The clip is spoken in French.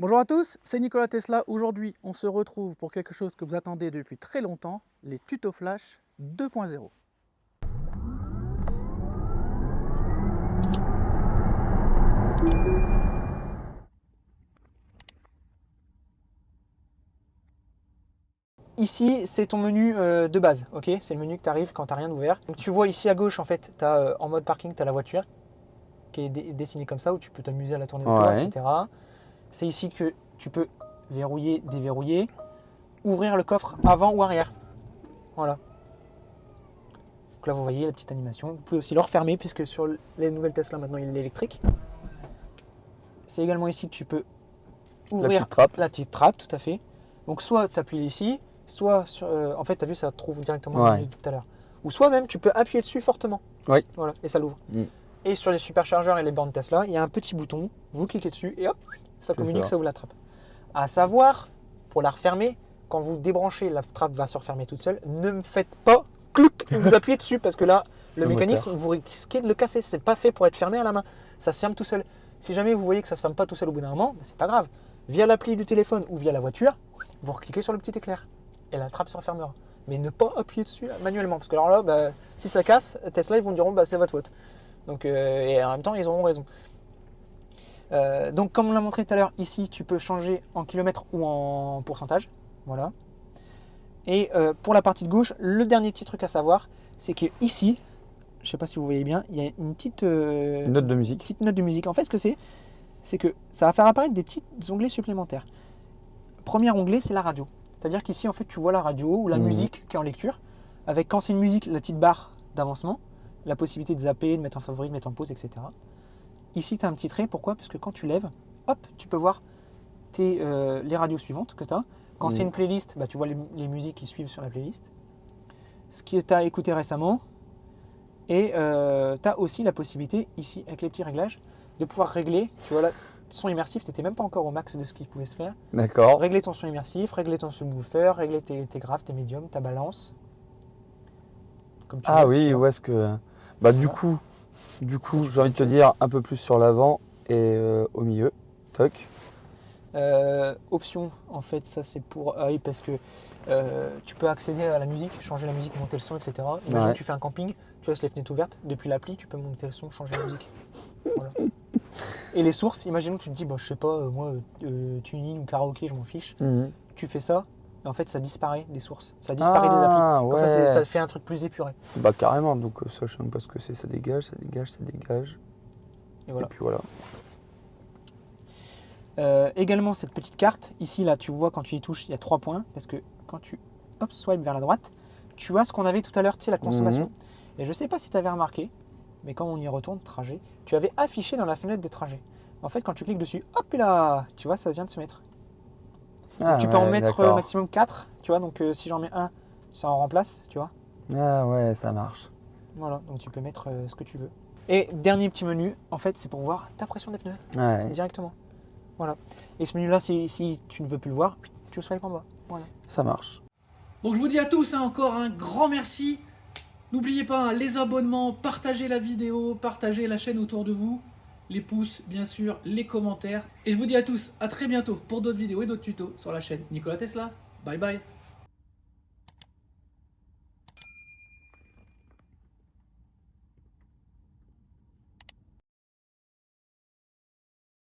Bonjour à tous, c'est Nikola Tesla. Aujourd'hui, on se retrouve pour quelque chose que vous attendez depuis très longtemps, les tutos flash 2.0. Ici, c'est ton menu de base, ok? C'est le menu que tu arrives quand tu n'as rien ouvert. Donc tu vois ici à gauche, en fait, en mode parking, tu as la voiture qui est dessinée comme ça, où tu peux t'amuser à la tourner autour, Ouais. etc. C'est ici que tu peux verrouiller, déverrouiller, ouvrir le coffre avant ou arrière. Voilà. Donc là, vous voyez la petite animation. Vous pouvez aussi le refermer, puisque sur les nouvelles Tesla, maintenant, il est électrique. C'est également ici que tu peux ouvrir la petite trappe, tout à fait. Donc soit tu appuies ici, soit sur, en fait tu as vu ça trouve directement le menu de tout à l'heure. Ou soit même tu peux appuyer dessus fortement. Oui. Voilà, et ça l'ouvre. Et sur les superchargeurs et les bornes Tesla, il y a un petit bouton, vous cliquez dessus et hop, ça communique, ça ouvre la trappe. À savoir, pour la refermer, quand vous débranchez, la trappe va se refermer toute seule. Ne me faites pas clouc et vous appuyez dessus parce que là, le mécanisme, vous risquez de le casser. C'est pas fait pour être fermé à la main. Ça se ferme tout seul. Si jamais vous voyez que ça se ferme pas tout seul au bout d'un moment, c'est pas grave. Via l'appli du téléphone ou via la voiture, vous recliquez sur le petit éclair et la trappe se refermera. Mais ne pas appuyer dessus manuellement parce que alors là, si ça casse, Tesla ils vont dire c'est votre faute. Donc, et en même temps, ils auront raison. Donc, comme on l'a montré tout à l'heure, ici, tu peux changer en kilomètres ou en pourcentage. Voilà. Et pour la partie de gauche, le dernier petit truc à savoir, c'est que ici, je ne sais pas si vous voyez bien, il y a une petite note de musique. Petite note de musique. En fait, ce que c'est que ça va faire apparaître des petits onglets supplémentaires. Premier onglet, c'est la radio. C'est-à-dire qu'ici, en fait, tu vois la radio ou la musique qui est en lecture, avec quand c'est une musique, la petite barre d'avancement, la possibilité de zapper, de mettre en favori, de mettre en pause, etc. Ici, tu as un petit trait. Pourquoi? Parce que quand tu lèves, hop, tu peux voir les radios suivantes que tu as. Quand c'est une playlist, tu vois les musiques qui suivent sur la playlist. Ce que tu as écouté récemment. Et tu as aussi la possibilité, ici, avec les petits réglages, de pouvoir régler. Tu vois là, son immersif, tu n'étais même pas encore au max de ce qui pouvait se faire. D'accord. Régler ton son immersif, régler ton subwoofer, régler tes graves, tes médiums, ta balance. Comme tu veux, oui, où est-ce que... Du coup, j'ai envie de te dire un peu plus sur l'avant et au milieu. Toc. Option, en fait, ça c'est pour... Ah oui, parce que tu peux accéder à la musique, changer la musique, monter le son, etc. Imagine tu fais un camping, tu laisses les fenêtres ouvertes, depuis l'appli, tu peux monter le son, changer la musique. Voilà. Et les sources, imaginons que tu te dis, je sais pas, moi, tuning ou karaoké, je m'en fiche. Tu fais ça, et en fait, ça disparaît des sources. Ça disparaît des applis. Comme ça fait un truc plus épuré. Carrément, donc ça, je sais même pas ce que c'est. Ça dégage, ça dégage, ça dégage. Et voilà. Et puis voilà. Également, cette petite carte, ici, là, tu vois, quand tu y touches, il y a 3 points, parce que quand tu swipe vers la droite, tu as ce qu'on avait tout à l'heure, tu sais, la consommation. Et je sais pas si tu avais remarqué, mais quand on y retourne, trajet, tu avais affiché dans la fenêtre des trajets. En fait, quand tu cliques dessus, hop là, tu vois, ça vient de se mettre. Donc, tu peux en mettre maximum 4, tu vois, donc si j'en mets un, ça en remplace, tu vois. Ah ouais, ça marche. Voilà, donc tu peux mettre ce que tu veux. Et dernier petit menu, en fait, c'est pour voir ta pression des pneus directement. Voilà. Et ce menu-là, si tu ne veux plus le voir, tu le swipes en bas. Voilà. Ça marche. Donc je vous dis à tous encore un grand merci. N'oubliez pas les abonnements, partagez la vidéo, partagez la chaîne autour de vous, les pouces, bien sûr, les commentaires. Et je vous dis à tous à très bientôt pour d'autres vidéos et d'autres tutos sur la chaîne Nikola Tesla. Bye bye.